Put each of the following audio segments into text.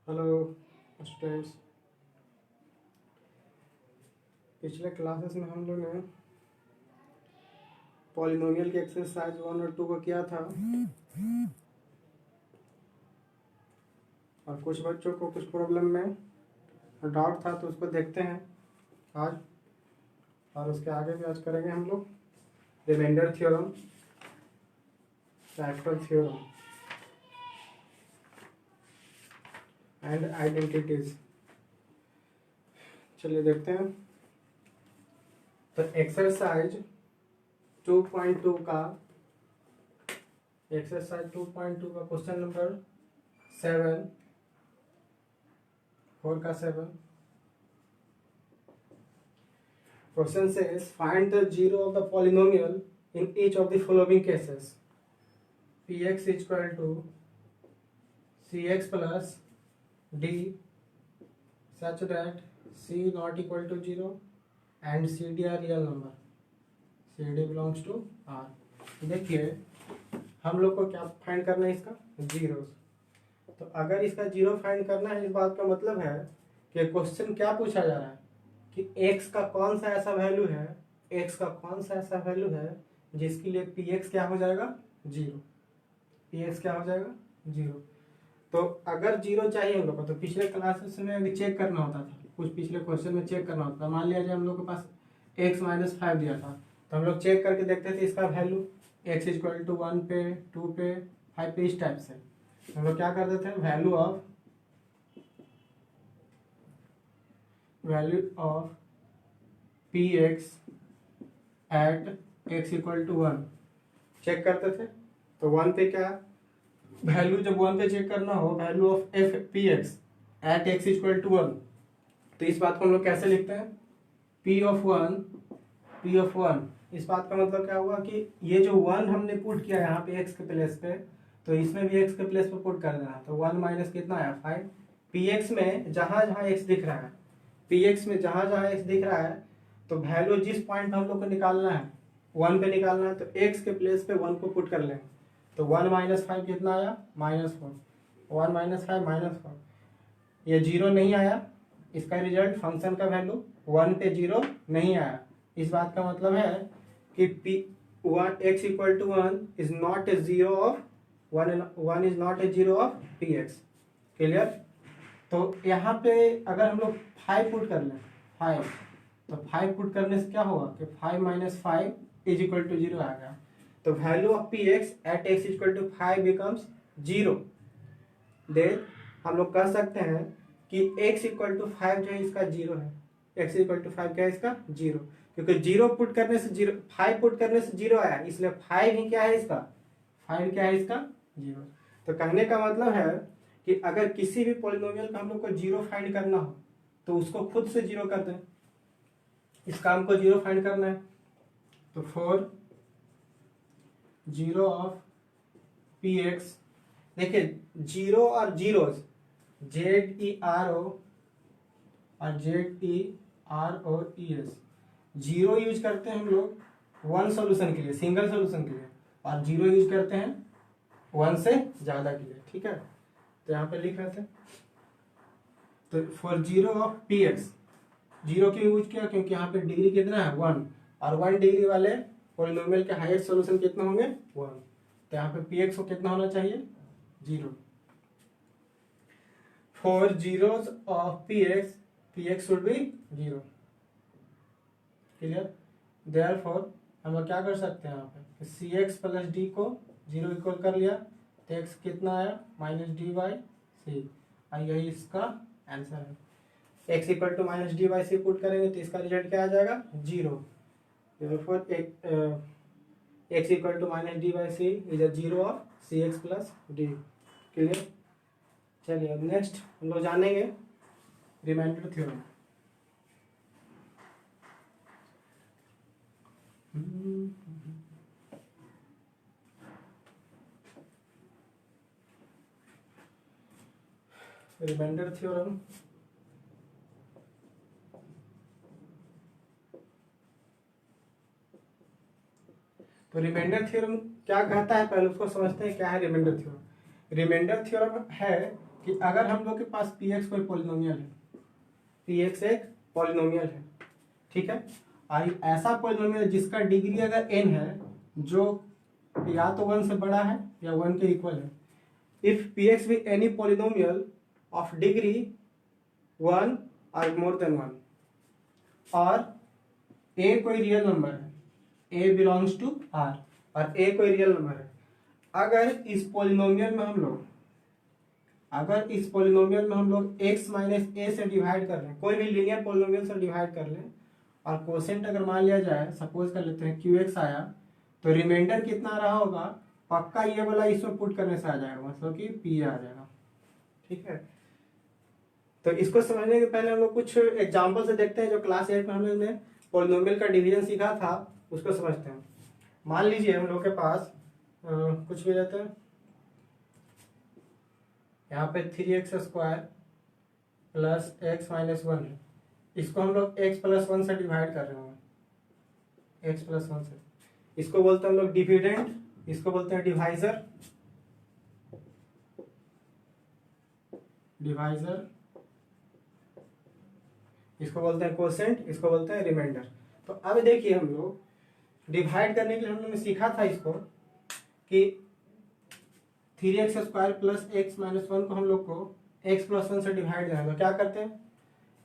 Hello students. पिछले classes में हम लोग ने पॉलिनोमियल के एक्सरसाइज 1 और 2 को किया था और कुछ बच्चों को कुछ प्रॉब्लम में डाउट था, तो उसको देखते हैं आज। और उसके आगे भी आज करेंगे हम लोग reminder theorem, factor theorem and identities. चलिए देखते हैं। तो एक्सरसाइज 2.2 का क्वेश्चन नंबर 7, 4 का 7 question says find the zero of the polynomial in each of the following cases: px is equal to cx plus d such that c not equal to 0 and cd are real number, cd belongs to r। देखिए हम लोग को क्या find करना है, इसका zero. तो अगर इसका जीरो फाइंड करना है, इस बात का मतलब है कि क्वेश्चन क्या पूछा जा रहा है कि x का कौन सा ऐसा वैल्यू है, जिसके लिए px क्या हो जाएगा, जीरो। px क्या हो जाएगा, जीरो। तो अगर जीरो चाहिए हम लोग को, तो पिछले क्लासेस में अभी चेक करना होता था, कुछ पिछले क्वेश्चन में चेक करना होता था। मान लिया जाए हम लोग के पास x - 5 दिया था, तो हम लोग चेक करके देखते थे इसका वैल्यू x इक्वल टू 1 पे, 2 पे, 5 पे, इस टाइप से हम लोग क्या करते थे, value of px at x equal to 1 चेक करते थे। तो 1 पे क्या वैल्यू, जब 1 पे चेक करना हो value of F px at x equal to 1, तो इस बात को हम लोग कैसे लिखते हैं, p ऑफ 1। इस बात का मतलब क्या हुआ कि ये जो 1 हमने पुट किया यहाँ पे x के प्लेस पे, तो इसमें भी x के प्लेस पे पुट कर देना। तो 1 माइनस कितना आया, 5। px में जहां जहां x दिख रहा है, तो वैल्यू जिस पॉइंट हम लोग को निकालना है 1 पे निकालना है, तो x के प्लेस पे 1 को पुट कर लेंगे। तो 1 - 5 कितना आया, -4। 1 - 5 -4, ये जीरो नहीं आया। इसका रिजल्ट फंक्शन का वैल्यू 1 पे जीरो नहीं आया। इस बात का मतलब है कि x equal to 1 is not a zero of 1 is not a zero of px। Clear. तो यहाँ पे अगर हम लोग 5 पुट कर लें, 5, तो 5 पुट करने से क्या होगा कि 5 - 5 इज इक्वल टू 0 आ गया। तो value of px at x equal to 5 becomes 0। Then हम लोग कह सकते हैं कि x इक्वल टू 5 जो है इसका 0 है। x इक्वल टू 5 क्या है, इसका 0, क्योंकि 0 पुट करने से 0, 5 पुट करने से 0 आया, इसलिए 5 ही क्या है इसका, 5 क्या है इसका, 0। तो कहने का मतलब है कि अगर किसी भी पॉलिनोमियल का हम लोग को 0 फाइंड करना हो, तो उसको खुद से 0 कर दें। इस काम को 0 फाइंड करना है, तो फॉर 0 ऑफ px, देखिए 0 और जीरोज ZERO और ZEROES, जीरो यूज करते हैं हम लोग 1 सॉल्यूशन के लिए, सिंगल सॉल्यूशन के लिए, और जीरो यूज करते हैं 1 से ज्यादा के लिए। ठीक है, तो यहाँ पे लिख रहे थे, तो फॉर 0 ऑफ px, जीरो क्यों यूज किया, क्योंकि यहाँ पे डिग्री कितना है, 1, और 1 डिग्री वाले पॉलिनोमियल के हाईएस्ट सॉल्यूशन कितना होंगे, 1। तो यहाँ पे px को कितना होना चाहिए, 0। For zeros of px should be 0। Clear. Therefore हम लोग क्या कर सकते हैं, यहाँ पे cx प्लस d को 0 इक्वल कर लिया, तो x कितना आया, -d/c, और यही इसका आंसर है। x equal to -d/c put करेंगे तो इसका रिजल्ट क्या आ जाएगा, 0। Therefore x equal to -d/c is a 0 of cx plus d। Clear. चलिए अब नेक्स्ट हम लोग जानेंगे रिमाइंडर थ्योरम। रिमाइंडर थ्योरम तो रिमाइंडर थ्योरम क्या कहता है, पहले उसको समझते हैं क्या है रिमाइंडर थ्योरम। रिमाइंडर थ्योरम है कि अगर हम लोग के पास पी एक्स कोई पॉलिनोमियल है, पी एक्स एक पॉलिनोमियल है, ठीक है, और ऐसा पॉलिनोमियल जिसका डिग्री अगर n है जो या तो 1 से बड़ा है या 1 के इक्वल है, if p x be any polynomial of degree 1 और मोर देन 1, और a कोई रियल नंबर है, a बिलोंग्स टू r, और a कोई रियल नंबर है, अगर इस पॉलिनोमियल में हम लोग x माइनस a से डिवाइड कर लें, कोई भी लीनियर पॉलिनोमियल से डिवाइड कर लें, और कोसेंट अगर मान लिया जाए, सपोज कर लेते हैं qx आया, तो रिमाइंडर कितना रहा होगा, पक्का ये वाला इसमें पुट करने से आ जाएगा, मतलब कि p आ जाएगा, ठीक है। तो इसको समझने के पहले हम लोग कुछ एग्जाम्पल से देखते हैं जो क्लास 8 में हम लोग ने पॉलिनोमियल का डिवीजन सीखा था, उसको समझते हैं। मान लीजिए हम लोग के पास कुछ भी रहता है, यहाँ पे 3x² प्लस x माइनस 1 है, इसको हम लोग x प्लस 1 से डिवाइड कर रहे हैं, x प्लस 1 से, इसको बोलते हैं हम लोग डिविडेंड, इसको बोलते हैं डिवाइजर, इसको बोलते हैं कोसेंट, इसको बोलते हैं रिमाइंडर। तो अब देखिए हम लोग डिवाइड करने के लिए हम लोग ने सीखा था इसको कि 3x² प्लस x माइनस 1 को हम लोग को x प्लस 1 से डिवाइड करना है। तो क्या करते हैं,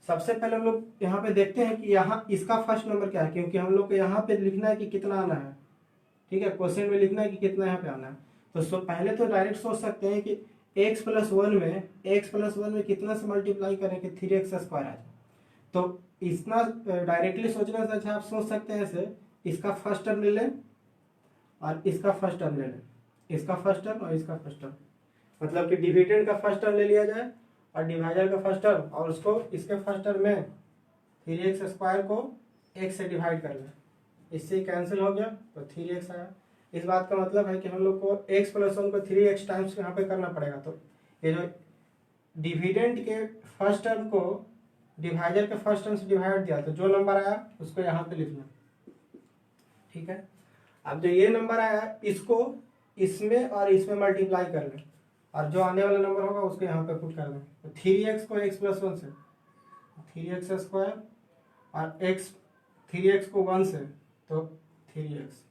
सबसे पहले हम लोग यहाँ पे देखते हैं कि यहाँ इसका फर्स्ट नंबर क्या है, क्योंकि हम लोग को यहाँ पे लिखना है कि कितना आना है, ठीक है, क्वेश्चन में लिखना है कि कितना यहाँ पे आना है। तो पहले तो डायरेक्ट सोच सकते हैं कि x प्लस 1 में कितना से मल्टीप्लाई करें कि 3x² आ जाए। तो इतना डायरेक्टली सोचने से अच्छा आप सोच सकते हैं ऐसे, इसका फर्स्ट टर्म ले लें और इसका फर्स्ट टर्म ले लें, इसका फर्स्ट टर्म और इसका फर्स्ट टर्म, मतलब कि डिविडेंड का फर्स्ट टर्म ले लिया जाए और डिवाइजर का फर्स्ट टर्म, और उसको इसके फर्स्ट टर्म में 3x² को x से डिवाइड कर लें, इससे कैंसिल हो गया तो 3x आया। इस बात का मतलब है कि हम लोग को x प्लस 1 को 3x टाइम्स यहाँ पे करना पड़ेगा। तो ये जो डिविडेंड के फर्स्ट टर्म को डिवाइजर के फर्स्ट टर्म से डिवाइड दिया, तो जो नंबर आया उसको यहाँ पे लिखना, ठीक है। अब जो ये नंबर आया इसको इसमें और इसमें मल्टीप्लाई कर लें, और जो आने वाला नंबर होगा उसको यहाँ पे पुट कर दें। तो 3x को x प्लस 1 से, 3x² और x 3x को 1 से, तो 3x।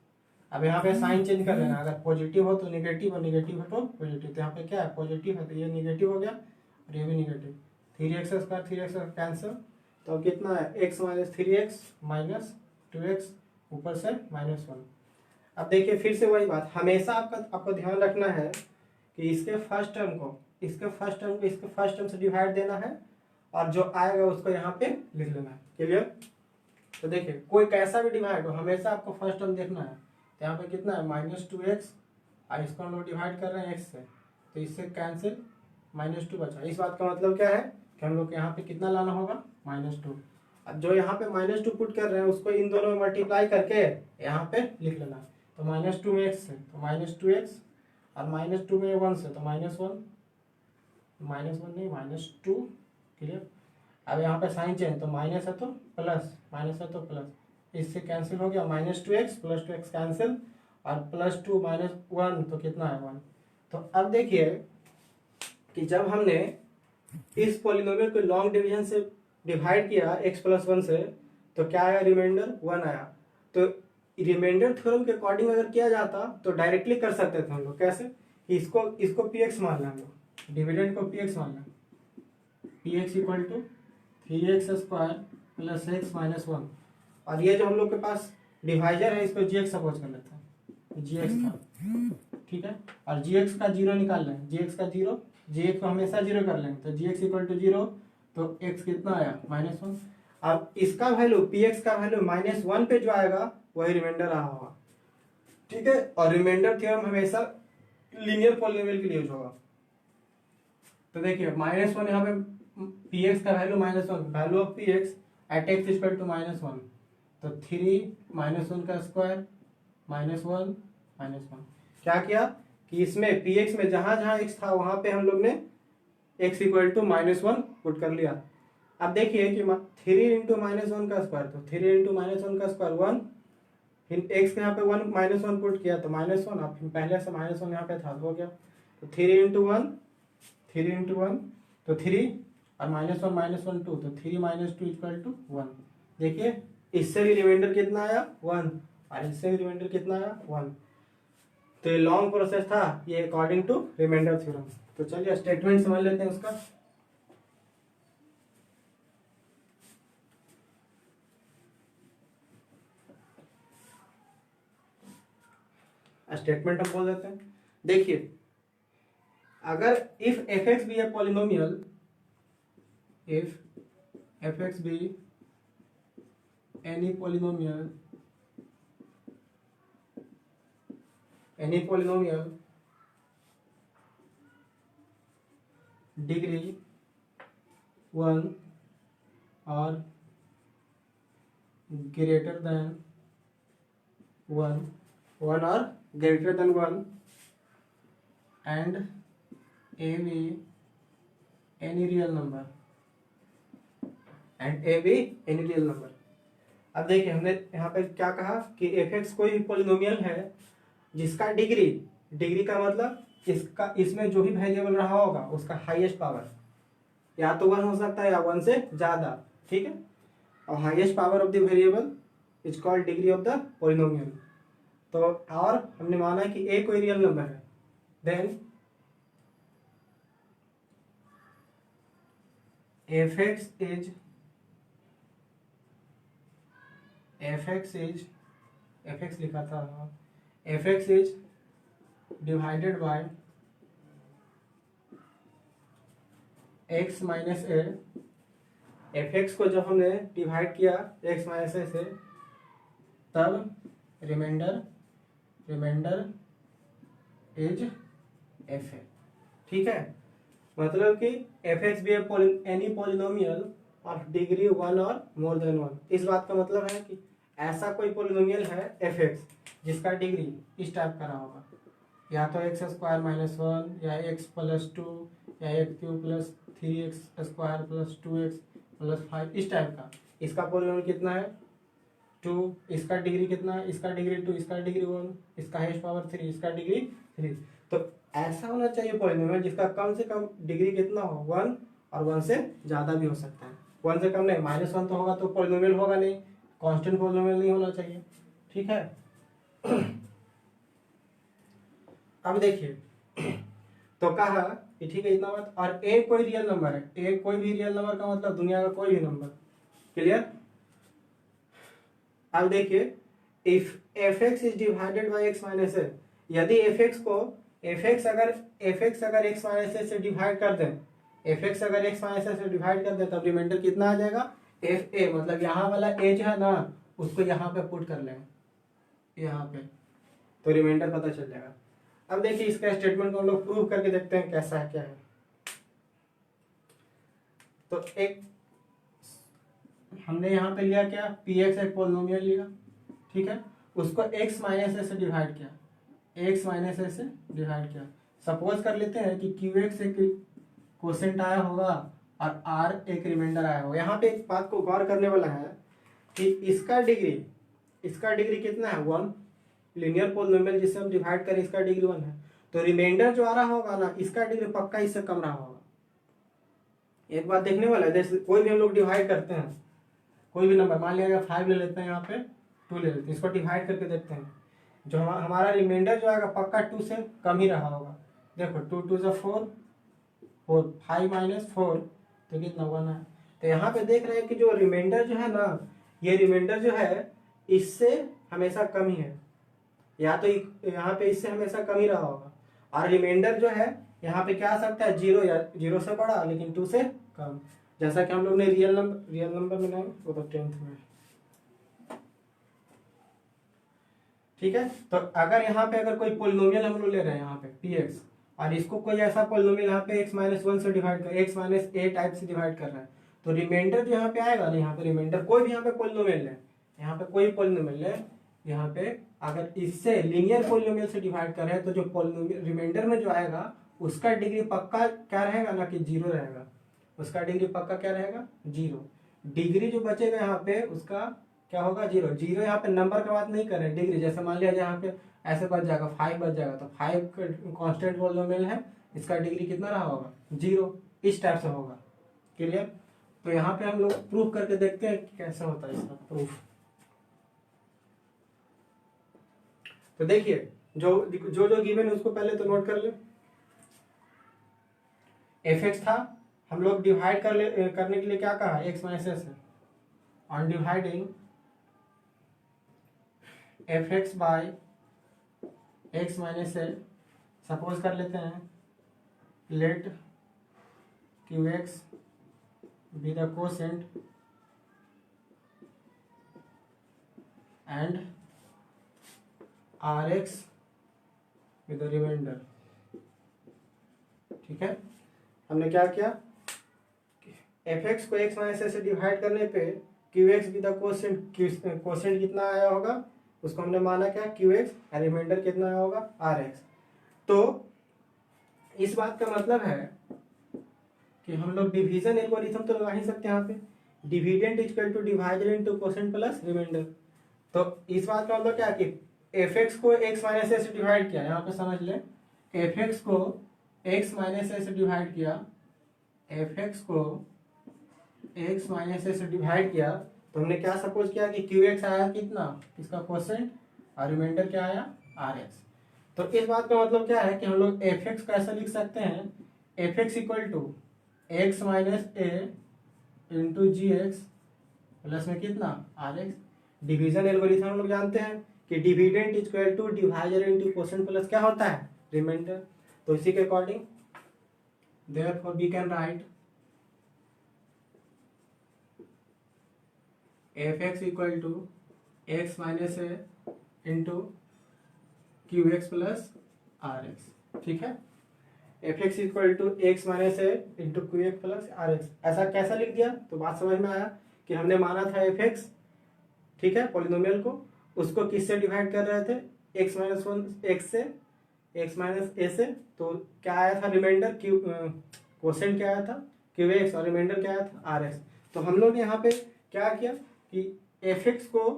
अब यहाँ पे साइन चेंज कर लेना, अगर पॉजिटिव हो तो निगेटिव और निगेटिव हो तो पॉजिटिव। तो यहाँ पे क्या है, पॉजिटिव है तो ये निगेटिव हो गया और ये भी निगेटिव, 3x² कैंसिल, तो अब कितना है, x minus 3x minus 2x ऊपर से -1। अब देखिए फिर से वही बात, हमेशा आपको ध्यान रखना है कि इसके फर्स्ट टर्म को इसके फर्स्ट टर्म से डिवाइड देना है, और जो आएगा उसको यहाँ पे लिख लेना है। क्लियर। तो देखिए कोई कैसा भी डिवाइड हो, हमेशा आपको फर्स्ट टर्म देखना है। तो यहाँ पे कितना है, -2x, और इसको हम लोग डिवाइड कर रहे हैं x से, तो इससे कैंसिल, -2 बचा। इस बात का मतलब क्या है कि हम लोग को यहाँ पे कितना लाना होगा, -2। अब जो यहाँ पे -2 पुट कर रहे हैं उसको इन दोनों में मल्टीप्लाई करके यहाँ पे लिख लेना है। तो -2 में x से तो -2x, और -2 में 1 से तो -1 नहीं -2। क्लियर। अब यहाँ पे साइन चेंज, तो माइनस है तो प्लस, माइनस है तो प्लस, इससे कैंसिल हो गया, -2x प्लस 2x कैंसिल, और +2 -1 तो कितना है, 1। तो अब देखिए कि जब हमने इस पॉलिनोमियल को लॉन्ग डिवीजन से डिवाइड किया x प्लस 1 से, तो क्या आया, रिमाइंडर 1 आया। तो रिमाइंडर थ्योरम के अकॉर्डिंग अगर किया जाता तो डायरेक्टली कर सकते थे हम लोग, कैसे, इसको px मान लें, हम लोग डिविडेंड को px मान लें, px equal to 3x² plus x minus 1, और ये जो हम लोग के पास डिवाइजर है इसको gx सपोज कर लेते हैं, gx का, ठीक है, और gx का 0 निकाल लें, gx का 0, gx को हमेशा 0 कर लेंगे, तो gx इक्वल टू 0, तो x कितना आया, -1। अब इसका वैल्यू px का वैल्यू -1 पे जो आएगा वही रिमाइंडर रहा होगा, ठीक है। और रिमाइंडर थ्योरम हमेशा लीनियर पॉलिनोमियल के लिए यूज होगा। तो देखिए -1 यहाँ पे px का value -1, value of px at x equal to -1, तो 3 -1 का स्क्वायर -1 -1। क्या किया कि इसमें px में जहां जहां x था वहां पे हम लोग ने x इक्वल टू -1 पुट कर लिया। अब देखिए कि 3 इंटू -1 का स्क्वायर, तो 3 इंटू -1 का स्क्वायर 1, फिर x के यहाँ पे 1 -1 पुट किया तो -1, अब पहले से -1 यहाँ पे था तो हो गया, तो 3 इंटू 1 3 इंटू 1 तो 3 और -1 2 तो 3 - 2 = 1। देखिए इससे भी रिमाइंडर कितना आया 1 और इससे भी रिमाइंडर कितना आया 1। तो ये लॉन्ग प्रोसेस था ये अकॉर्डिंग टू रिमाइंडर थ्योरम। तो चलिए स्टेटमेंट समझ लेते हैं उसका। स्टेटमेंट हम बोल देते हैं। देखिए अगर if f x be a polynomial, if f x be any polynomial degree 1 or greater than 1 or greater than 1 and a be any real number अब देखिए हमने यहाँ पे क्या कहा कि एफ एक्स कोई भी पॉलिनोमियल है जिसका डिग्री का मतलब इसका इसमें जो भी वेरिएबल रहा होगा उसका हाईएस्ट पावर या तो 1 हो सकता है या 1 से ज्यादा, ठीक है। और highest power of the variable is called degree of the polynomial. तो और हमने माना कि ए कोई रियल नंबर है, देन एफ एक्स लिखा था, F x is divided bye x minus A. F x को जब हमने डिवाइड किया एक्स माइनस ए से तब रिमाइंडर इज एफ ए, ठीक है। मतलब कि f x be any polynomial of degree 1 और मोर देन 1। इस बात का मतलब है कि ऐसा कोई पॉलिनोमियल है एफ एक्स जिसका डिग्री इस टाइप का रहा होगा, या तो x² -1 या x + 2 या x³ + 3x² + 2x + 5 इस टाइप का। इसका पॉलिनोमियल कितना है 2, इसका डिग्री कितना है, इसका डिग्री 2, इसका डिग्री 1, इसका हाईएस्ट पावर 3, इसका डिग्री 3। तो ऐसा होना चाहिए पॉलिनोमियल जिसका कम से कम डिग्री कितना हो 1 और 1 से ज्यादा भी हो सकता है। 1 से कम नहीं, -1 तो होगा तो पॉलिनोमियल होगा नहीं, कांस्टेंट पॉलिनोमियल नहीं होना चाहिए, ठीक है। अब देखिए तो कहा कि ठीक है इतना बात। और ए कोई रियल नंबर है, ए कोई भी रियल नंबर का मतलब दुनिया का कोई भी नंबर, क्लियर। अब देखिए if f x is divided by x minus a, यदि एफ एक्स अगर एक्स माइनस ए से डिवाइड कर दें, एफ एक्स अगर एक्स माइनस ए से डिवाइड कर दें तब रिमाइंडर कितना आ जाएगा एफ ए। मतलब यहाँ वाला ए जो है ना उसको यहाँ पे पुट कर लेंगे यहाँ पे, तो रिमाइंडर पता चल जाएगा। अब देखिए इसका स्टेटमेंट को हम लोग प्रूव करके देखते हैं कैसा है क्या है। तो एक हमने यहाँ पे लिया क्या पी एक्स एक पॉलिनोमियल लिया, ठीक है, उसको x माइनस ए से डिवाइड किया, सपोज कर लेते हैं कि क्यू एक्स एक क्वोशेंट आया होगा और r एक रिमाइंडर आया होगा। यहाँ पे एक बात को गौर करने वाला है कि इसका डिग्री कितना है 1, लीनियर पॉलिनोमियल जिससे हम डिवाइड करें इसका डिग्री 1 है, तो रिमाइंडर जो आ रहा होगा ना इसका डिग्री पक्का इससे कम रहा होगा। एक बात देखने वाला है, जैसे कोई भी हम लोग डिवाइड करते हैं कोई भी नंबर, मान लिया 5 ले लेते हैं, यहाँ पे 2 ले लेते हैं, इसको डिवाइड करके देखते हैं जो हमारा रिमाइंडर जो आएगा पक्का 2 से कम ही रहा होगा। देखो 2 2 = 4, 5 - 4 तो कितना 1 है। तो यहाँ पे देख रहे हैं कि जो रिमाइंडर जो है ना ये रिमाइंडर जो है इससे हमेशा कम ही है, या तो यहाँ पे इससे हमेशा कम ही रहा होगा। और रिमाइंडर जो है यहाँ पे क्या आ सकता है 0 या 0 से बड़ा लेकिन 2 से कम, जैसा कि हम लोग ने रियल नंबर में नहीं वो तो 10th में, ठीक है। तो अगर यहाँ पे अगर कोई पॉलिनोमियल हम लोग ले रहे हैं यहाँ पे px और इसको कोई ऐसा पॉलिनोमियल यहाँ पे x - 1 से डिवाइड कर x - a टाइप से डिवाइड कर रहा है, तो रिमाइंडर जो यहाँ पे आएगा ना, यहाँ पे रिमाइंडर कोई भी यहाँ पे पॉलिनोमियल है, यहाँ पे कोई पॉलिनोमियल है, यहाँ पे अगर इससे लीनियर पॉलिनोमियल से डिवाइड कर रहे हैं तो जो पॉलिनोमियल रिमाइंडर में जो आएगा उसका डिग्री पक्का क्या रहेगा ना कि 0 रहेगा, उसका डिग्री पक्का क्या रहेगा 0। डिग्री जो बचेगा यहाँ पे उसका क्या होगा 0। यहाँ पे नंबर का बात नहीं कर रहे डिग्री, जैसे मान लिया यहाँ पे ऐसे बच जाएगा 5 बच जाएगा, तो 5 कांस्टेंट पॉलिनोमियल है इसका डिग्री कितना रहा होगा, 0। इस टाइप से होगा। क्लियर। तो यहाँ पे हम लोग प्रूफ करके देखते हैं कि कैसे होता है इसका प्रूफ। तो देखिए जो जो जो गिवन है उसको पहले तो नोट कर ले। एफ एक्स था, हम लोग डिवाइड करने के लिए क्या कहा, एक्स माइनस एस है। On dividing f x by x minus a, suppose कर लेते हैं let q x be the quotient and r x with the remainder. ठीक है, हमने क्या किया, एफ एक्स को एक्स माइनस ए से डिवाइड करने पे q x with the quotient, quotient कितना आया होगा उसको हमने माना क्या, क्यू एक्स, रिमाइंडर कितना आया होगा, आर एक्स। तो इस बात का मतलब है कि हम लोग डिवीजन एल्गोरिथम तो लगा ही सकते हैं यहाँ पे, dividend equal to divider into quotient plus remainder. तो इस बात का मतलब क्या कि एफ एक्स को एक्स माइनस ए से डिवाइड किया, यहाँ पे समझ ले, एफ एक्स को एक्स माइनस ए से डिवाइड किया, एफ एक्स को एक्स माइनस ए से डिवाइड किया, तो हमने क्या सपोज किया कि क्यू एक्स आया कितना, इसका कोसेंट, और रिमाइंडर क्या आया, आर एक्स। तो इस बात का मतलब क्या है कि हम लोग एफ एक्स को ऐसा लिख सकते हैं, f x equal to x minus a into g x plus में कितना, आर एक्स। डिवीजन एल्गोरिथम हम लोग जानते हैं कि dividend equal to divider into quotient plus क्या होता है, रिमाइंडर। तो इसी के according therefore we can write f x equal to x minus a into q x plus r x. ठीक है, f x equal to x minus a into q x plus r x. ऐसा कैसा लिख दिया, तो बात समझ में आया कि हमने माना था एफ एक्स, ठीक है, पॉलिनोमियल को, उसको किससे डिवाइड कर रहे थे, एक्स माइनस वन एक्स से, एक्स माइनस ए से। तो क्या आया था रिमाइंडर, क्यू कोसेंट क्या आया था, क्यू एक्स, और रिमाइंडर क्या आया था, आर एक्स। तो हम लोग ने यहाँ पे क्या किया कि एफ एक्स को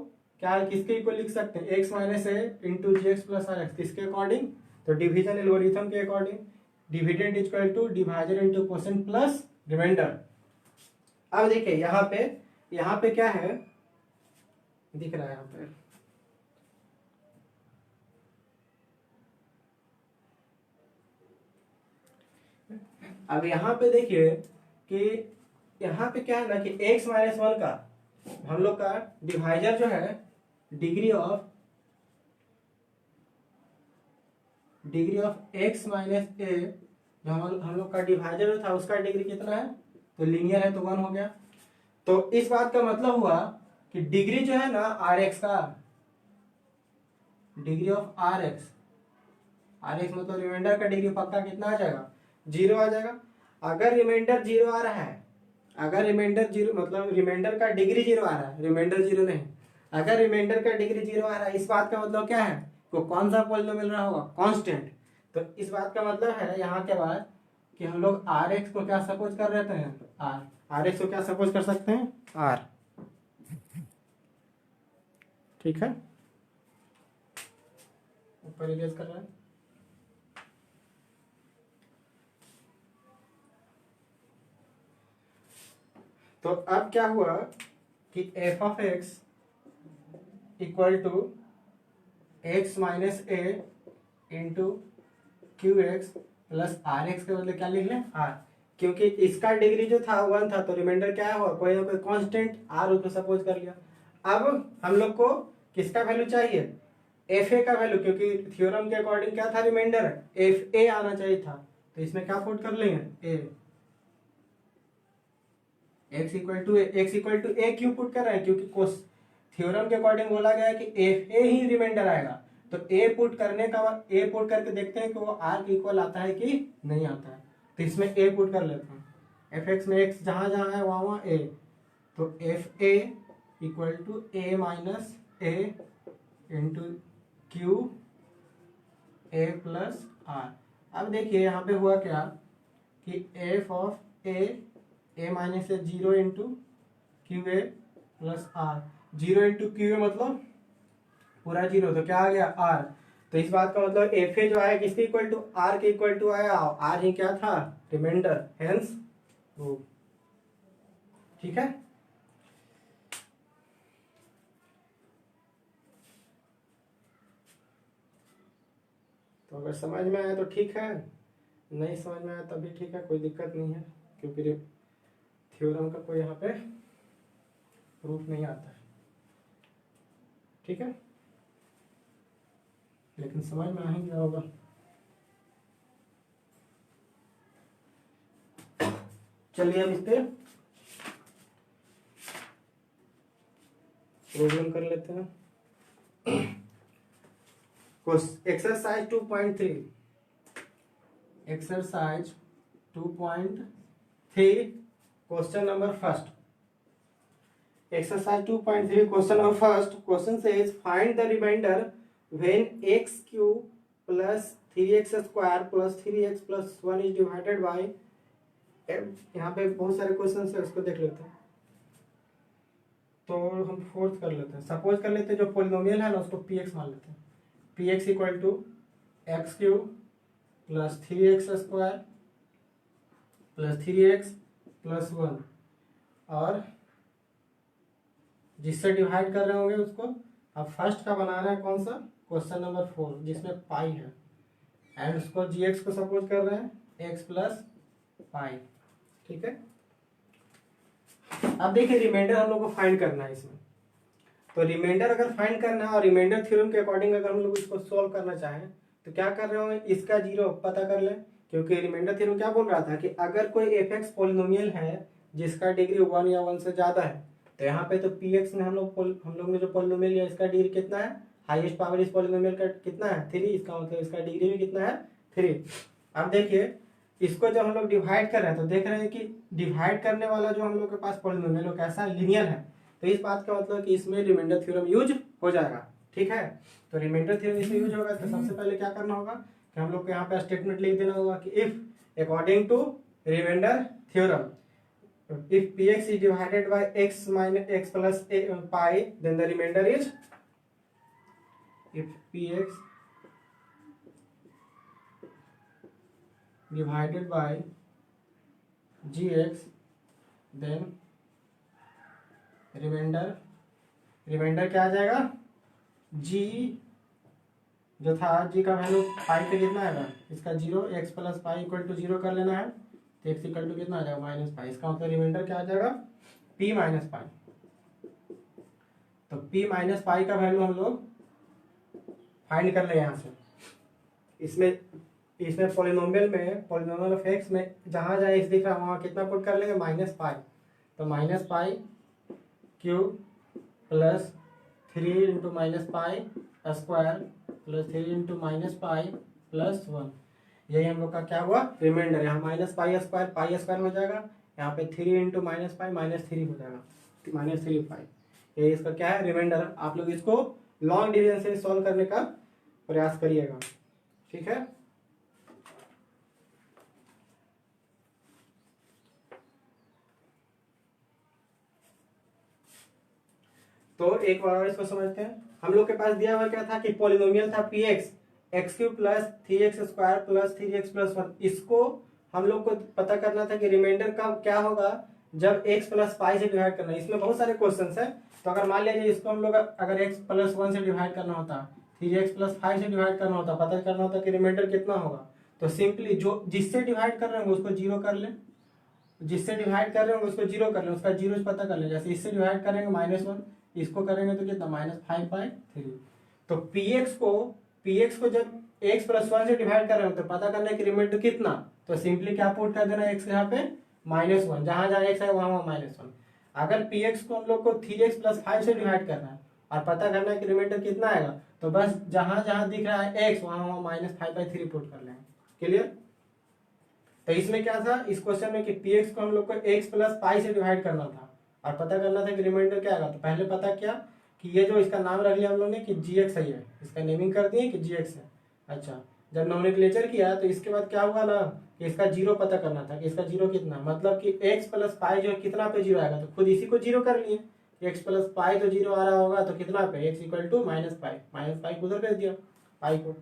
क्या किसके इक्वल लिख सकते हैं, x minus a into g x plus r x, किसके अकॉर्डिंग, तो डिवीजन एल्गोरिथम के according, dividend equal to divider into quotient plus remainder. अब देखिए यहाँ पे क्या है, दिख रहा है यहाँ पे, अब यहाँ पे देखिए कि यहाँ पे क्या है ना कि x माइनस वन का हम लोग का डिवाइजर जो है, डिग्री ऑफ x माइनस ए, जो हम लोग का डिवाइजर था उसका डिग्री कितना है, तो लीनियर है तो 1 हो गया। तो इस बात का मतलब हुआ कि डिग्री जो है ना आर एक्स का, डिग्री ऑफ आर एक्स मतलब रिमाइंडर का डिग्री पक्का कितना आ जाएगा, 0 आ जाएगा। अगर रिमाइंडर 0 आ रहा है, अगर रिमाइंडर 0 मतलब रिमाइंडर का डिग्री 0 आ रहा है, रिमाइंडर 0 नहीं, अगर रिमाइंडर का डिग्री 0 आ रहा है, इस बात का मतलब क्या है, तो कौन सा पॉलिनोमियल रहा होगा, कांस्टेंट। तो इस बात का मतलब है यहाँ के बाद कि हम लोग आर एक्स को क्या सपोज कर रहे हैं, आर एक्स को क्या सपोज कर सकते हैं, आर। ठीक है, ऊपर इरेज कर रहे हैं। तो अब क्या हुआ कि f of x equal to x minus a into q x plus r x के बदले क्या लिख लें, आर, क्योंकि इसका डिग्री जो था 1 था, तो रिमाइंडर क्या हुआ, कोई ना कोई कांस्टेंट आर उसको सपोज कर लिया। अब हम लोग को किसका वैल्यू चाहिए, एफ ए का वैल्यू, क्योंकि थ्योरम के अकॉर्डिंग क्या था, रिमाइंडर एफ ए आना चाहिए था। तो इसमें क्या पुट कर लेंगे, ए, एक्स इक्वल टू ए क्यों पुट कर रहे हैं, क्योंकि थ्योरम के अकॉर्डिंग बोला गया है कि एफ ए ही रिमाइंडर आएगा। तो ए पुट करने का बाद ए पुट करके देखते हैं कि वो आर के इक्वल आता है कि नहीं आता है। तो इसमें ए पुट कर लेते हैं, एफ एक्स में एक्स जहां जहां है वहां वहां ए, तो f a equal to a minus a into q a plus r. अब देखिए यहाँ पे हुआ क्या कि f of a minus a 0 into q a plus r, 0 into q a मतलब पूरा 0, तो क्या आ गया, आर। तो इस बात का मतलब एफ ए जो आया किसके इक्वल टू आर के इक्वल टू आया, आर ही क्या था, रिमाइंडर, हेंस प्रूफ। ठीक है, तो अगर समझ में आया तो ठीक है, नहीं समझ में आया तब भी ठीक है, कोई दिक्कत नहीं है, क्योंकि थ्योरम का कोई यहाँ पे प्रूफ नहीं आता है। ठीक है, लेकिन समझ में आ ही गया होगा। चलिए हम इस पे प्रॉब्लम कर लेते हैं। Exercise 2.3, exercise 2.3 question number first. Exercise 2.3 question number first. Question says find the remainder when x cube plus 3x square plus 3x plus 1 is divided by, यहाँ पे बहुत सारे क्वेश्चन है, उसको देख लेते हैं। तो हम फोर्थ कर लेते हैं, सपोज कर लेते हैं जो पोलिनोमियल है ना उसको px मान लेते हैं। px equal to x cube plus 3x square plus 3x plus 1, और जिससे डिवाइड कर रहे होंगे उसको। अब फर्स्ट का बना रहे हैं कौन सा, क्वेश्चन नंबर 4 जिसमें पाई है, एंड उसको जीएक्स को सपोज कर रहे हैं एक्स प्लस पाई। ठीक है, अब देखिए रिमाइंडर हम लोग को फाइंड करना है इसमें। तो रिमाइंडर अगर फाइंड करना है और रिमाइंडर थ्योरम के अकॉर्डिंग अगर हम लोग इसको सॉल्व करना चाहें तो क्या कर रहे होंगे, इसका जीरो पता कर लें, क्योंकि रिमाइंडर थ्योरम क्या बोल रहा था कि अगर कोई एफ एक्स पॉलिनोमियल है जिसका डिग्री 1 या 1 से ज्यादा है, तो यहाँ पे तो px में हम लोग ने जो पॉलिनोमियल लिया इसका डिग्री कितना है, हाईएस्ट पावर इस पॉलिनोमियल का कितना है 3, इसका मतलब इसका डिग्री भी कितना है 3। अब देखिए इसको जब हम लोग डिवाइड कर रहे हैं तो देख रहे हैं कि डिवाइड करने वाला जो हम लोग के पास पॉलिनोमियल वो कैसा लीनियर है, तो इस बात का मतलब कि इसमें रिमाइंडर थ्योरम यूज हो जाएगा। ठीक है, तो रिमाइंडर थ्योरम इसमें यूज होगा तो सबसे पहले क्या करना होगा कि हम लोग को यहाँ पे स्टेटमेंट लिख देना होगा कि if according to remainder theorem if px is divided by x minus x plus pi, then the remainder is, if px divided by gx, then remainder क्या आ जाएगा, g जो था g का वैल्यू पाई पे कितना आएगा, इसका 0, x plus pi equal to 0 कर लेना है, तो x इक्वल टू कितना आ जाएगा माइनस पाई। इसका मतलब रिमाइंडर क्या आ जाएगा p माइनस पाई। तो p माइनस पाई का वैल्यू हम लोग फाइंड कर ले यहाँ से। इसमें पॉलिनोमियल ऑफ x में जहाँ जहाँ x दिख रहा है वहाँ कितना पुट कर लेंगे, माइनस पाई। तो minus pi cube plus 3 into minus pi square plus 3 into minus pi plus 1, यही हम लोग का क्या हुआ रिमाइंडर। यहाँ माइनस पाई स्क्वायर हो जाएगा, यहाँ पे 3 इंटू माइनस पाई माइनस 3 हो जाएगा, माइनस 3 पाई, ये इसका क्या है रिमाइंडर। आप लोग इसको लॉन्ग डिवीजन से सॉल्व करने का प्रयास करिएगा। ठीक है, तो एक बार और इसको समझते हैं। हम लोग के पास दिया हुआ क्या था कि पॉलिनोमियल था P x, x cube plus 3x square plus 3x plus 1। इसको हम लोग को पता करना था कि रिमाइंडर का क्या होगा जब x प्लस पाई से डिवाइड करना है। इसमें बहुत सारे क्वेश्चन है, तो अगर मान लीजिए इसको हम लोग अगर x प्लस 1 से डिवाइड करना होता, 3x प्लस 5 से डिवाइड करना होता, पता करना होता कि रिमाइंडर कितना होगा, तो सिंपली जो जिससे डिवाइड कर रहे होंगे उसको जीरो कर लें, जिससे डिवाइड कर रहे होंगे उसको जीरो कर लें, उसका जीरो पता कर लें। जैसे इससे डिवाइड करेंगे -1, इसको करेंगे तो कितना -5 बाई 3। तो px को जब x प्लस 1 से डिवाइड कर रहे हो तो पता करना है कि रिमाइंडर कितना, तो सिंपली क्या पुट कर देना x यहाँ पे -1, जहां जहां x है वहां -1। अगर px को हम लोग को 3x प्लस 5 से डिवाइड करना है और पता करना है कि रिमाइंडर कितना आएगा, तो बस जहां जहां दिख रहा है x वहां -5/3 पुट कर लेंगे। क्लियर। तो इसमें क्या था इस क्वेश्चन में कि px को हम लोग को x प्लस पाई से डिवाइड करना था और पता करना था कि रिमाइंडर क्या आएगा। तो पहले पता किया कि ये जो इसका नाम रख लिया हम लोग ने कि gx है, इसका नेमिंग कर दिए कि gx है। अच्छा, जब नोमेनक्लेचर किया तो इसके बाद क्या हुआ ना कि इसका जीरो पता करना था कि इसका जीरो कितना, मतलब कि x प्लस पाई जो कितना पे जीरो आएगा, तो खुद इसी को जीरो कर लिए। x प्लस पाई तो जीरो आ रहा होगा तो कितना पे x इक्वल टू -पाई, -पाई को उधर भेज दिया पाई को।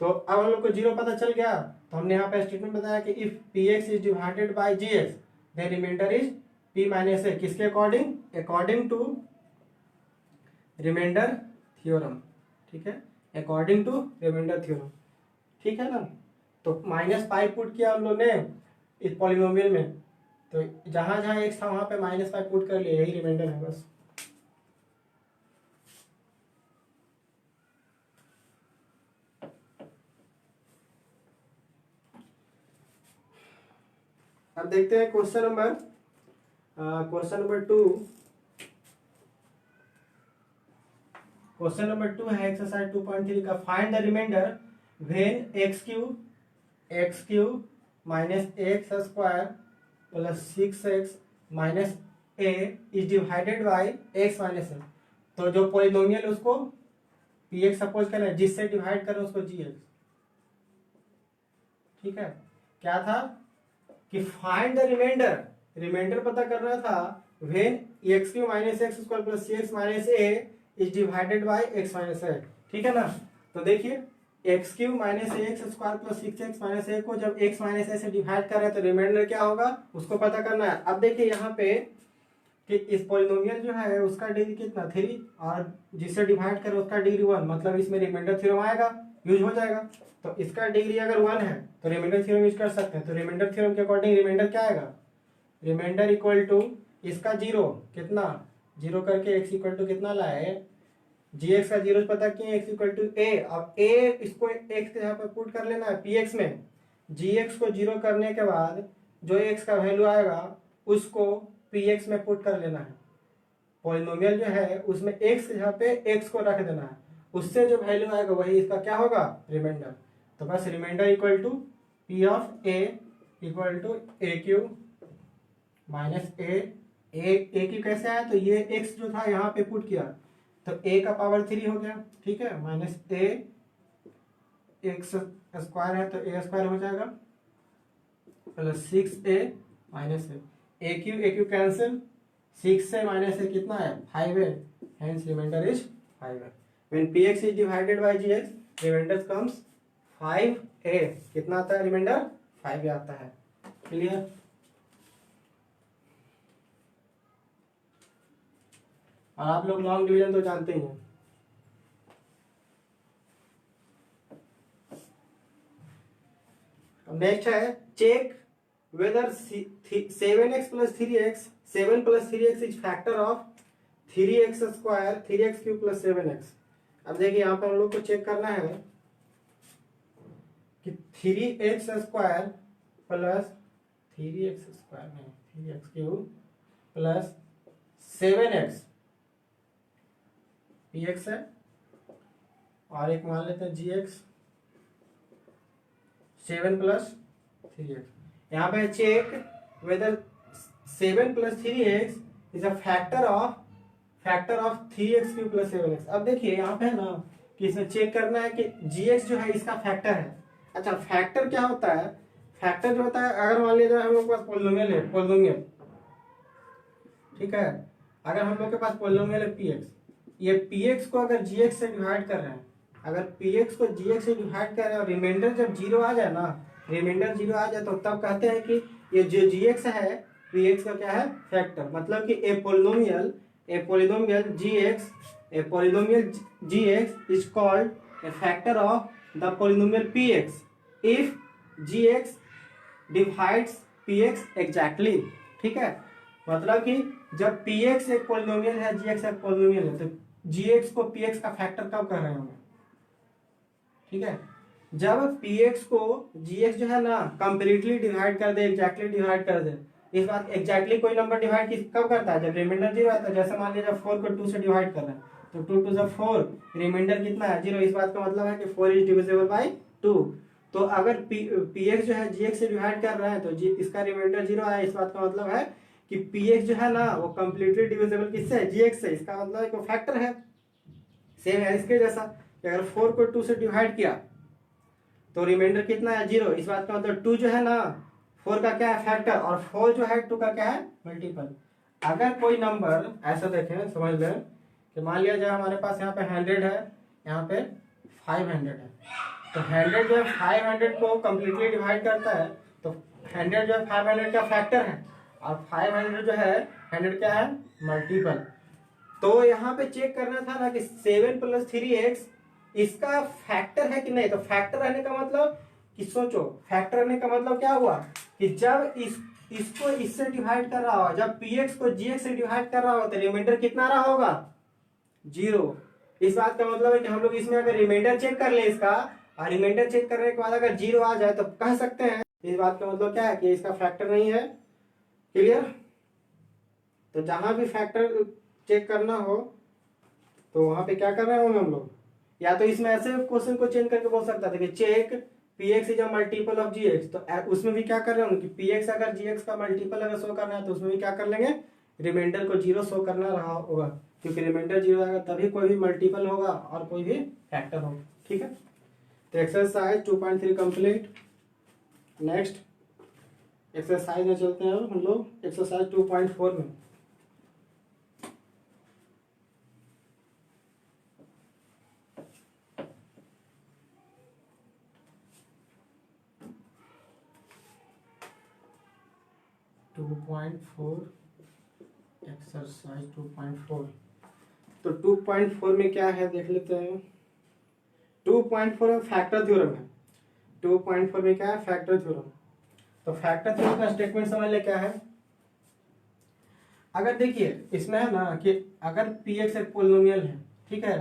तो अब हम लोग को 0 पता चल गया, तो हमने यहाँ पे स्टेटमेंट बताया कि if p x is divided by g x then remainder is p minus a, किसके according, according to remainder theorem, ठीक है, अकॉर्डिंग टू रिमाइंडर थ्योरम, ठीक है ना। तो माइनस पाई पुट किया हम लोग ने इस पॉलिनोमियल में, तो जहां जहां एक्स था वहां पे माइनस पाई पुट कर लिया, यही रिमाइंडर है बस। अब देखते हैं क्वेश्चन नंबर 2। क्वेश्चन नंबर 2 है एक्सरसाइज 2.3 का, find the remainder when x cube minus x square plus 6x minus a is divided by x minus a. तो जो पॉलिनोमियल उसको पी एक्स सपोज करें, जिससे डिवाइड करें उसको जी एक्स, ठीक है। क्या था कि फाइंड द रिमाइंडर, रिमाइंडर पता करना था when x cube minus x square plus 6x minus a is divided by x minus a, ठीक है ना। तो देखिए x cube minus x square plus 6x minus a को जब एक्स माइनस ए से डिवाइड कर रहे हैं तो रिमाइंडर क्या होगा उसको पता करना है। अब देखिए यहाँ पे कि इस पॉलिनोमियल जो है उसका डिग्री कितना 3 और जिससे डिवाइड करें उसका डिग्री 1, मतलब इसमें रिमाइंडर थ्योरम आएगा, यूज हो जाएगा। तो इसका डिग्री अगर 1 है तो रिमाइंडर थ्योरम यूज कर सकते हैं। तो रिमाइंडर थ्योरम के अकॉर्डिंग रिमाइंडर क्या आएगा, रिमाइंडर इक्वल टू इसका 0 कितना 0 करके x इक्वल टू कितना लाए, जी एक्स का 0 पता किए, x इक्वल टू ए। अब a इसको x यहाँ पे पुट कर लेना है पी एक्स में, जी एक्स को 0 करने के बाद जो x का वैल्यू आएगा उसको पी एक्स में पुट कर लेना है। पॉलिनोमियल जो है उसमें x यहाँ पे x को रख देना है, उससे जो वैल्यू आएगा वही इसका क्या होगा रिमाइंडर। तो बस remainder equal to p of a equal to a cube minus a q कैसे आया, तो ये x जो था यहाँ पे पुट किया तो a का पावर 3 हो गया, ठीक है, माइनस ए एक्स स्क्वायर है तो ए स्क्वायर हो जाएगा plus 6a minus a Q cancel, 6 से माइनस ए कितना है 5 है, हेंस रिमाइंडर इज 5 है। When px is divided by gx remainder comes 5a, कितना आता है रिमाइंडर 5 आता है। क्लियर। और आप लोग लॉन्ग डिवीजन तो जानते ही हैं। नेक्स्ट है check whether 7x plus 3x 7 plus 3x is factor of 3x square 3x cube plus 7x। अब देखिए यहाँ पर हम लोग को चेक करना है कि 3x square plus 3x square नहीं 3x cube plus 7x px है और एक मान लेते हैं gx 7 प्लस 3x। यहाँ पे check whether 7 plus 3x is a factor of 3x cube plus 7x। अब देखिए यहाँ पे है ना कि इसमें चेक करना है कि gx जो है इसका फैक्टर है। अच्छा फैक्टर क्या होता है, फैक्टर जो होता है अगर मान लीजिए हम लोग के पास पॉलिनोमियल है पॉलिनोमियल, ठीक है, अगर हम लोग के पास पॉलिनोमियल है px, ये px को अगर gx से डिवाइड कर रहे हैं, अगर px को gx से डिवाइड कर रहे हैं और रिमाइंडर जब 0 आ जाए ना, रिमाइंडर 0 आ जाए तो तब कहते हैं कि ये जो gx है px का क्या है फैक्टर, मतलब कि a polynomial gx is called a factor of the polynomial px if gx divides px exactly, ठीक है। मतलब कि जब px एक पोलिनोमियल है gx एक पोलिनोमियल है तो gx को px का फैक्टर कब कर रहे होंगे, ठीक है, जब px को gx जो है ना कंप्लीटली डिवाइड कर दे, एग्जैक्टली डिवाइड कर दे। इस बात एग्जैक्टली कोई नंबर डिवाइड कब करता है, जब रिमाइंडर 0 आता है। जैसे मान लीजिए 4 को 2 से डिवाइड कर रहे हैं तो 2 2 जा 4, रिमाइंडर कितना है 0। इस बात का मतलब है कि 4 इज डिविजिबल बाय 2। तो अगर px जो है gx से डिवाइड कर रहा है तो इसका रिमाइंडर 0 आया, इस बात का मतलब है कि px जो है ना वो कंप्लीटली डिविजिबल किससे है gx से, इसका मतलब है कि फैक्टर है। सेम है इसके जैसा कि अगर 4 को 2 से डिवाइड किया तो रिमाइंडर कितना है 0, इस बात का मतलब 2 जो है ना 4 का क्या है फैक्टर और 4 जो है 2 का क्या है मल्टीपल। अगर कोई नंबर ऐसा देखें समझ लें कि मान लिया जाए हमारे पास यहाँ पे 100 है, यहाँ पे 500 है। तो 100 जो है 500 को कम्प्लीटली डिवाइड करता है, तो 100 जो है 500 का फैक्टर है, और 500 जो है 100 क्या है, मल्टीपल। तो यहाँ पे चेक करना था ना कि 7 + 3x इसका फैक्टर है कि नहीं। तो फैक्टर रहने का मतलब कि सोचो, फैक्टर रहने का मतलब क्या हुआ कि जब इसको इससे डिवाइड कर रहा हो, जब px को gx से डिवाइड कर रहा हो, तो रिमाइंडर कितना रहा होगा, 0। इस बात का मतलब है कि हम लोग इसमें अगर रिमाइंडर चेक कर ले इसका, और रिमाइंडर चेक करने के बाद अगर 0 आ जाए तो कह सकते हैं इस बात का मतलब क्या है कि इसका फैक्टर नहीं है। क्लियर। तो जहां भी फैक्टर चेक करना हो तो वहां पे क्या कर रहे होंगे हम लोग, या तो इसमें ऐसे क्वेश्चन को चेंज करके बोल सकता था कि check px is a multiple of gx। तो उसमें भी क्या कर रहे होंगे कि px अगर gx का मल्टीपल अगर शो करना है तो उसमें भी क्या कर लेंगे, रिमाइंडर को 0 शो करना रहा होगा, क्योंकि रिमाइंडर 0 आएगा तभी कोई भी मल्टीपल होगा और कोई भी फैक्टर होगा। ठीक है। तो एक्सरसाइज 2.3 कंप्लीट। नेक्स्ट एक्सरसाइज में चलते हैं हम लोग एक्सरसाइज 2.4 में। एक्सरसाइज 2.4। तो 2.4 में क्या है देख लेते हैं। 2.4 में फैक्टर थ्योरम है। 2.4 में क्या है, फैक्टर थ्योरम। तो फैक्टर थ्योरम का स्टेटमेंट समझ ले क्या है। अगर देखिए इसमें है ना कि अगर px एक पोलिनोमियल है, ठीक है,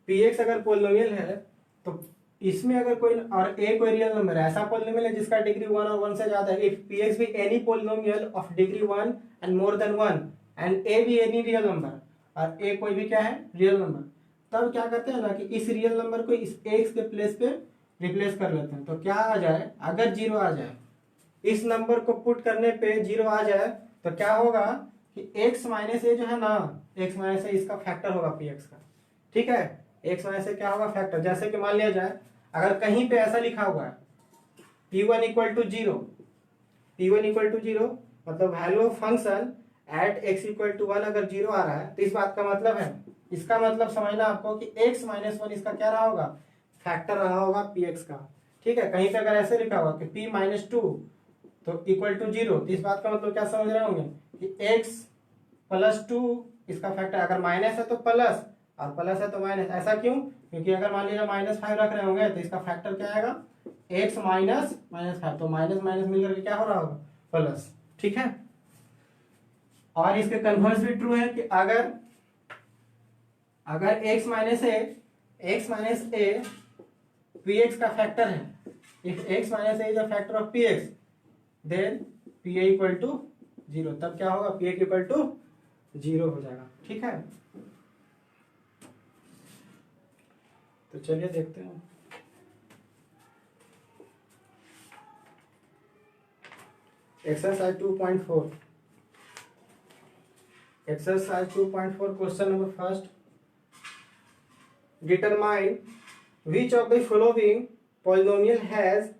px अगर पोलिनोमियल है तो इसमें अगर कोई और a कोई रियल नंबर है, ऐसा पोलिनोमियल है जिसका डिग्री 1 और 1 से ज्यादा है, इफ px भी any polynomial of degree 1 and more than 1 and a भी एनी रियल नंबर, और a कोई भी क्या है, रियल नंबर, तब क्या करते हैं ना कि इस रियल नंबर को इस x के प्लेस पे रिप्लेस कर लेते हैं। तो क्या आ जाए, अगर 0 आ जाए, इस नंबर को पुट करने पे 0 आ जाए तो क्या होगा कि x माइनस ए जो है ना, x माइनस ए इसका फैक्टर होगा px का। ठीक है, x माइनस ए क्या होगा, फैक्टर। जैसे कि मान लिया जाए अगर कहीं पे ऐसा लिखा हुआ है p1 equal to 0, p1 equal to 0 मतलब value of function at x equal to 1 अगर 0 आ रहा है, तो इस बात का मतलब है, इसका मतलब समझना आपको कि x माइनस 1 इसका क्या रहा होगा, फैक्टर रहा होगा px का। ठीक है, कहीं पे अगर ऐसे लिखा हुआ कि p माइनस 2 तो इक्वल टू 0, तो इस बात का मतलब क्या समझ रहे होंगे कि x प्लस 2 इसका फैक्टर, अगर माइनस है तो प्लस और प्लस है तो माइनस। ऐसा क्यों, क्योंकि अगर मान लीजिए -5 रख रहे होंगे तो इसका फैक्टर क्या आएगा, x माइनस -5, तो माइनस माइनस मिलकर के क्या हो रहा होगा, प्लस। ठीक है, और इसके कन्वर्स भी ट्रू है कि अगर x माइनस ए px का फैक्टर है, if x minus a is a factor of px then pa equal to 0, तब क्या होगा, pa इक्वल टू 0 हो जाएगा। ठीक है, तो चलिए देखते हैं। Exercise 2.4। Exercise 2.4 question number first, determine which of the following polynomial has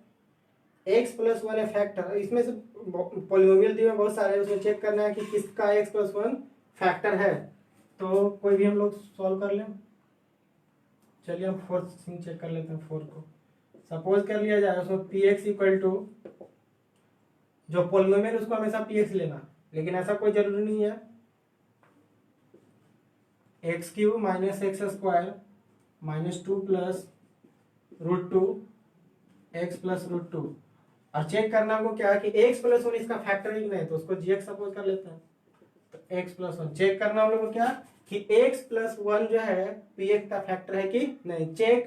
x plus 1 A factor. इसमें से पॉलिनोमियल दिए हुए बहुत सारे हैं, उसमें चेक करना है कि किसका x प्लस 1 फैक्टर है। तो कोई भी हम लोग सॉल्व कर लें। चलिए हम फोर्थ थिंग चेक कर लेते हैं। 4 को सपोज कर लिया जाए, उसमें px इक्वल टू, जो पॉलिनोमियल उसको हमेशा px लेना, लेकिन ऐसा कोई जरूरी नहीं है। x³ minus x² minus 2 plus √2 x plus √2, और चेक करना हमको क्या है कि x प्लस 1 इसका फैक्टर है कि नहीं, तो उसको gx सपोज कर लेते हैं। तो x प्लस 1 चेक करना हम लोग को क्या कि x प्लस 1 जो है px का फैक्टर है कि नहीं। Check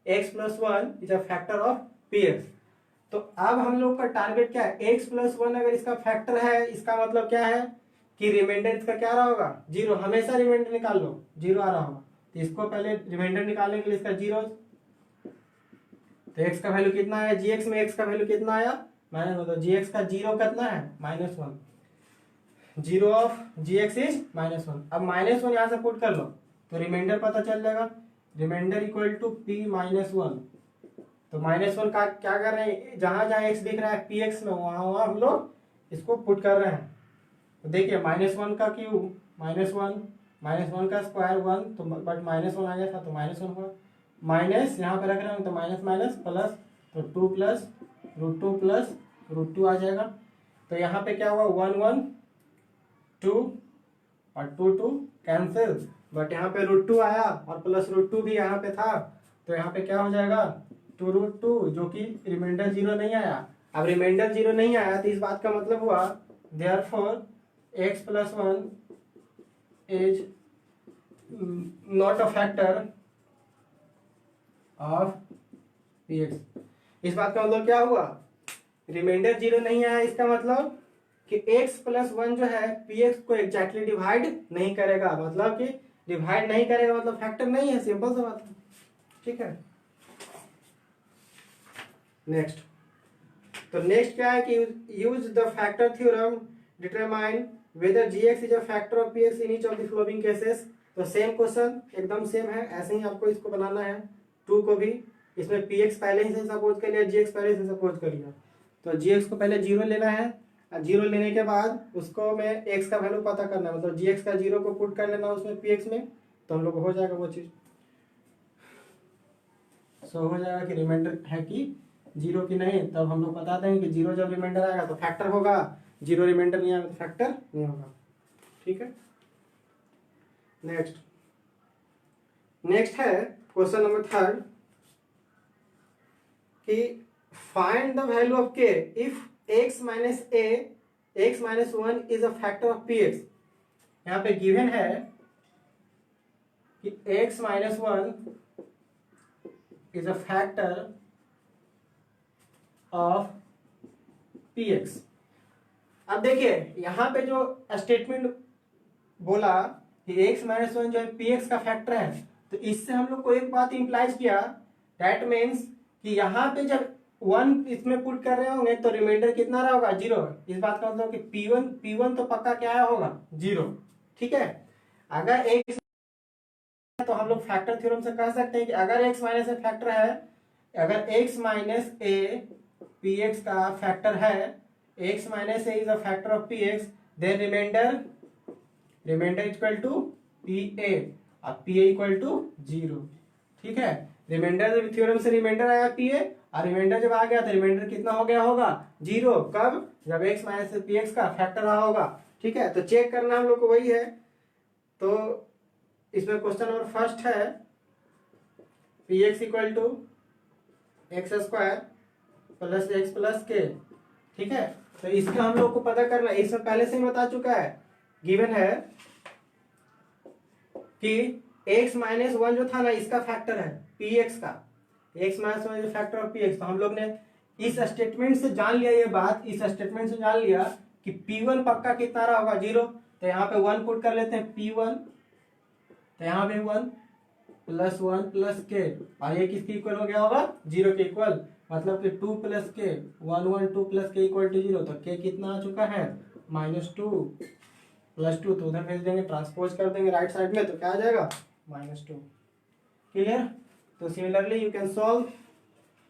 x plus 1 is a factor of px। तो अब हम लोग का टारगेट क्या है, x प्लस 1 अगर इसका फैक्टर है, इसका मतलब क्या है कि रिमाइंडर इसका क्या रहा होगा, 0। हमेशा रिमाइंडर निकाल लो, 0 आ रहा होगा, तो इसको पहले रिमाइंडर निकालने के लिए इसका 0। तो x का वैल्यू कितना है, gx में x का वैल्यू कितना आया, माइनस, तो gx का 0 कितना है, -1। 0 ऑफ gx इज -1। अब -1 यहां से पुट कर लो तो रिमाइंडर पता चल जाएगा, remainder equal to p minus 1। तो -1 का क्या कर रहे हैं, जहां जहां x दिख रहा है px में, वहां वहां हम लोग इसको पुट कर रहे हैं। तो देखिए -1 का क्यूब -1, -1 का स्क्वायर 1, तो बट -1 आ गया था तो -1 हुआ, माइनस यहाँ पे रख रहे हैं तो माइनस माइनस प्लस, तो 2 प्लस रूट टू आ जाएगा। तो यहाँ पे क्या हुआ 1 1 2 और 2 2 कैंसिल, बट यहाँ पे रूट टू आया और प्लस रूट टू भी यहाँ पे था, तो यहाँ पे क्या हो जाएगा 2 रूट टू, जो कि रिमाइंडर 0 नहीं आया। अब रिमाइंडर 0 नहीं आया तो इस बात का मतलब हुआ therefore x plus 1 is not a factor of px। इस बात का मतलब क्या हुआ, रिमाइंडर 0 नहीं आया, इसका मतलब कि x प्लस 1 जो है px को एग्जैक्टली डिवाइड नहीं करेगा, मतलब कि डिवाइड नहीं करेगा मतलब फैक्टर नहीं है, सिंपल सा बात है। ठीक है, नेक्स्ट, तो नेक्स्ट क्या है कि use the factor theorem determine whether gx is a factor of px in each of the following cases. तो सेम क्वेश्चन एकदम सेम है, ऐसे ही आपको इसको बनाना है। 2 को भी इसमें px पहले ही से सपोज कर लिया, gx पहले से सपोज कर लिया, तो gx को पहले 0 लेना है, और 0 लेने के बाद उसको में x का वैल्यू पता करना है, मतलब gx का 0 को पुट कर लेना उसमें px में, तो हम लोग हो जाएगा वो चीज। सो हो जाएगा कि रिमाइंडर है कि 0 की नहीं, तब हम लोग बता देंगे कि 0 जब रिमाइंडर आएगा तो फैक्टर होगा, 0 रिमाइंडर नहीं आएगा तो फैक्टर नहीं होगा। ठीक है, नेक्स्ट है क्वेश्चन नंबर 3 कि find the value of k if x minus a x minus 1 is a factor of px। यहाँ पे गिवन है कि x minus 1 is a factor of px। अब देखिए यहाँ पे जो स्टेटमेंट बोला कि x माइनस 1 जो है px का फैक्टर है, तो इससे हम लोग को एक बात इंप्लाइज किया, दैट मीन्स कि यहाँ पे जब 1 इसमें पुट कर रहे होंगे तो रिमाइंडर कितना रहा होगा 0। इस बात का मतलब कि p1 तो पक्का क्या आया होगा 0। ठीक है, अगर x तो हम लोग फैक्टर थ्योरम से कह सकते हैं कि अगर x माइनस ए फैक्टर है, अगर x माइनस ए px का फैक्टर है, x minus a is a factor of px, then remainder equal to pa और pa इक्वल टू 0। ठीक है, रिमाइंडर थ्योरम से रिमाइंडर आया pa, और रिमाइंडर जब आ गया तो रिमाइंडर कितना हो गया होगा 0, कब, जब x माइनस px का फैक्टर रहा होगा। ठीक है, तो चेक करना हम लोग को वही है। तो इसमें क्वेश्चन नंबर फर्स्ट है px equal to x square plus x plus k. ठीक है, तो इसका हम लोग को पता करना, इसमें पहले से ही बता चुका है, गिवन है कि x माइनस 1 जो था ना इसका फैक्टर है px का, x minus 1 factor of px। तो हम लोग ने इस स्टेटमेंट से जान लिया, ये बात इस स्टेटमेंट से जान लिया कि p1 पक्का कितना रहा होगा 0, तो यहाँ पे 1 पुट कर लेते हैं p1, तो यहाँ पे 1 प्लस 1 प्लस के, और ये किसके इक्वल हो गया होगा 0 के इक्वल, मतलब कि 2 प्लस के 1 1 2 प्लस के इक्वल टू 0। तो के कितना आ चुका है -2 प्लस 2, तो उधर भेज देंगे, ट्रांसपोज कर देंगे राइट साइड में, तो क्या आ जाएगा -2। क्लियर। तो similarly you can solve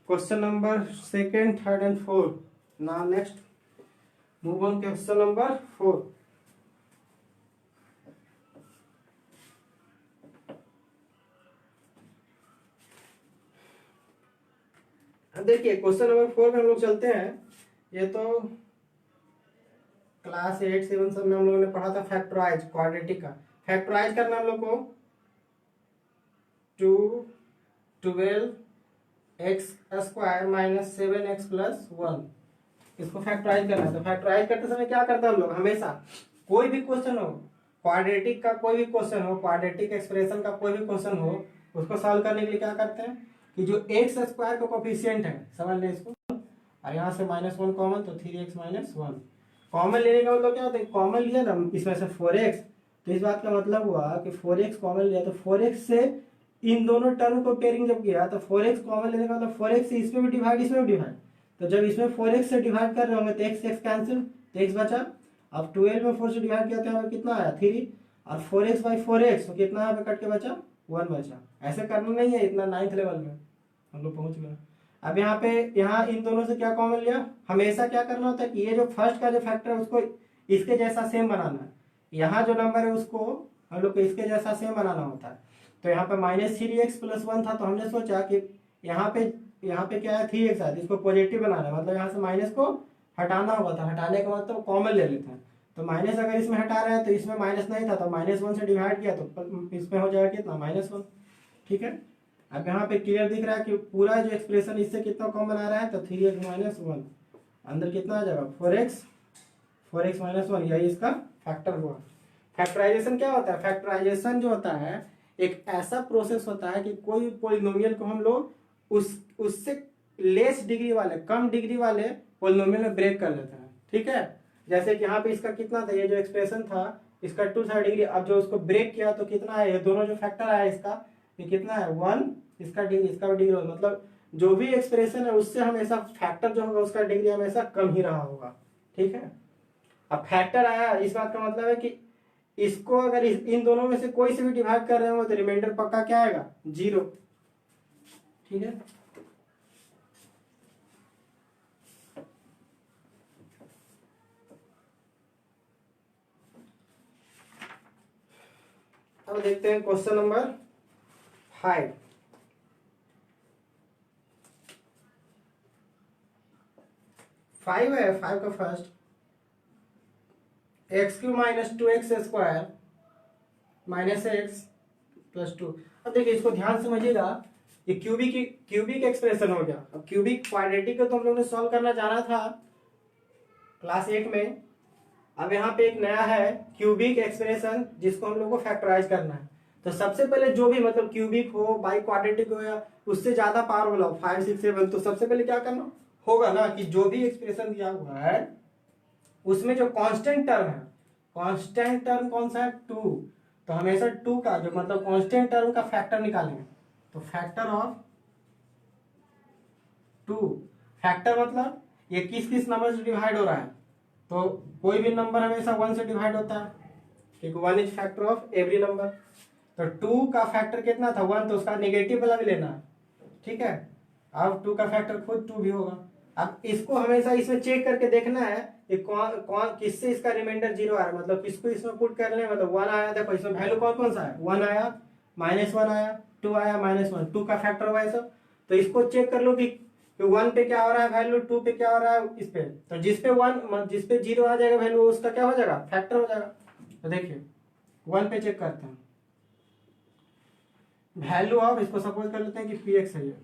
question number 2nd 3rd and 4th। Now next move on question number 4। देखिए क्वेश्चन नंबर 4 में हम लोग चलते हैं। ये तो क्लास 8 7 सब में हम लोगों ने पढ़ा था, फैक्टराइज क्वाड्रेटिक का। फैक्टराइज करना हम लोग को 12x square minus 7x plus 1, इसको फैक्टराइज करना है। तो फैक्टराइज करते समय क्या करते हैं हम लोग, हमेशा कोई भी क्वेश्चन हो, क्वाड्रेटिक का कोई भी क्वेश्चन हो, क्वाड्रेटिक एक्सप्रेशन का कोई भी क्वेश्चन हो, उसको सॉल्व करने के लिए क्या करते हैं कि जो एक्स स्क्वायर का कोफिशिएंट है, समझ लें इसको, और यहाँ से -1 कॉमन, तो 3x माइनस 1 कॉमन लेने का मतलब क्या होता है, कॉमन लिया ना इसमें से 4x, तो इस बात का मतलब हुआ कि 4x कॉमन लिया, तो 4x से इन दोनों टर्म को पेयरिंग जब किया तो 4x कॉमन लेने का मतलब 4x से इसमें भी डिवाइड इसमें भी डिवाइड, तो जब इसमें 4x से डिवाइड कर रहे होंगे तो x कैंसिल, तो x बचा। अब 12 में 4 से डिवाइड किया तो कितना आया 3, और 4x बाई 4x तो कितना यहाँ पे कट के बचा 1 बचा। ऐसे करना नहीं है, इतना 9th लेवल में हम लोग पहुंच गए। अब यहाँ पे इन दोनों से क्या कॉमन लिया, हमेशा क्या करना होता है कि ये जो फर्स्ट का जो फैक्टर है उसको इसके जैसा सेम बनाना है, यहाँ जो नंबर है उसको हम लोग को इसके जैसा सेम बनाना होता है। तो यहाँ पे -3x + 1 था, तो हमने सोचा कि यहाँ पे क्या है 3x है, इसको पॉजिटिव बनाना है, मतलब यहाँ से माइनस को हटाना होगा, था हटाने का मतलब कॉमन ले लेते हैं। तो माइनस अगर इसमें हटा रहे हैं तो इसमें माइनस नहीं था, तो -1 से डिवाइड किया तो इसमें हो जाएगा कितना -1। ठीक है, अब यहाँ पे क्लियर दिख रहा है कि पूरा जो एक्सप्रेशन इससे कितना कॉमन आ रहा है, तो 3x - 1 अंदर कितना आ जाएगा 4x - 1, यही इसका फैक्टर हुआ। फैक्टराइजेशन क्या होता है? फैक्टराइजेशन जो होता है एक ऐसा प्रोसेस होता है कि कोई पॉलिनोमियल को हम लोग उससे लेस डिग्री वाले, कम डिग्री वाले पॉलिनोमियल में ब्रेक कर लेते हैं। ठीक है, जैसे कि यहाँ पे इसका कितना था, ये जो एक्सप्रेशन था इसका 2 था डिग्री, अब जो उसको ब्रेक किया तो कितना है, ये दोनों जो फैक्टर आया इसका, ये कितना है 1, इसका डिग्री, इसका भी डिग्री, मतलब जो भी एक्सप्रेशन है उससे हमेशा फैक्टर जो होगा उसका डिग्री हमेशा कम ही रहा होगा। ठीक है, अब फैक्टर आया, इस बात का मतलब है कि इसको अगर इन दोनों में से कोई से भी डिवाइड कर रहे हो तो रिमाइंडर पक्का क्या आएगा 0। ठीक है, अब देखते हैं क्वेश्चन नंबर 5। है 5 का फर्स्ट, x³ - 2x² -x + 2। अब देखिए इसको ध्यान से समझिएगा, ये क्यूबिक एक्सप्रेशन हो गया। अब क्यूबिक क्वाड्रेटिक को तो हम लोग ने सॉल्व करना जाना था क्लास 8 में। अब यहाँ पे एक नया है क्यूबिक एक्सप्रेशन जिसको हम लोग को फैक्टराइज करना है। तो सबसे पहले जो भी मतलब क्यूबिक हो, बाई क्वाड्रेटिक हो या उससे ज्यादा पावर वाला हो 5, 6, 7, तो सबसे पहले क्या करना होगा ना कि जो भी एक्सप्रेशन दिया हुआ है उसमें जो कांस्टेंट टर्म है, कांस्टेंट टर्म कौन सा है 2, तो हमेशा 2 का जो मतलब कांस्टेंट टर्म का फैक्टर निकालेंगे। तो फैक्टर ऑफ 2, फैक्टर मतलब ये किस किस नंबर से डिवाइड हो रहा है, तो कोई भी नंबर हमेशा 1 से डिवाइड होता है क्योंकि 1 is factor of every number. तो 2 का फैक्टर कितना था 1, तो उसका नेगेटिव वाला भी लेना है। ठीक है, अब 2 का फैक्टर खुद 2 भी होगा। अब इसको हमेशा इसमें चेक करके देखना है कि कौन किससे इसका रिमाइंडर 0 आ रहा है, मतलब किसको इसमें पुट कर ले, मतलब 1 आया, देखो इसमें वैल्यू कौन कौन सा है, 1 आया, -1 आया, 2 आया, -1, 2 का फैक्टर हुआ है सब। तो इसको चेक कर लो कि 1 पे क्या हो रहा है वैल्यू, 2 पे क्या हो रहा है इस पे, तो जिस पे 0 आ जाएगा वैल्यू उसका क्या हो जाएगा फैक्टर हो जाएगा। तो देखिए 1 पे चेक करते हैं वैल्यू ऑफ, इसको सपोज कर लेते हैं कि px है ये,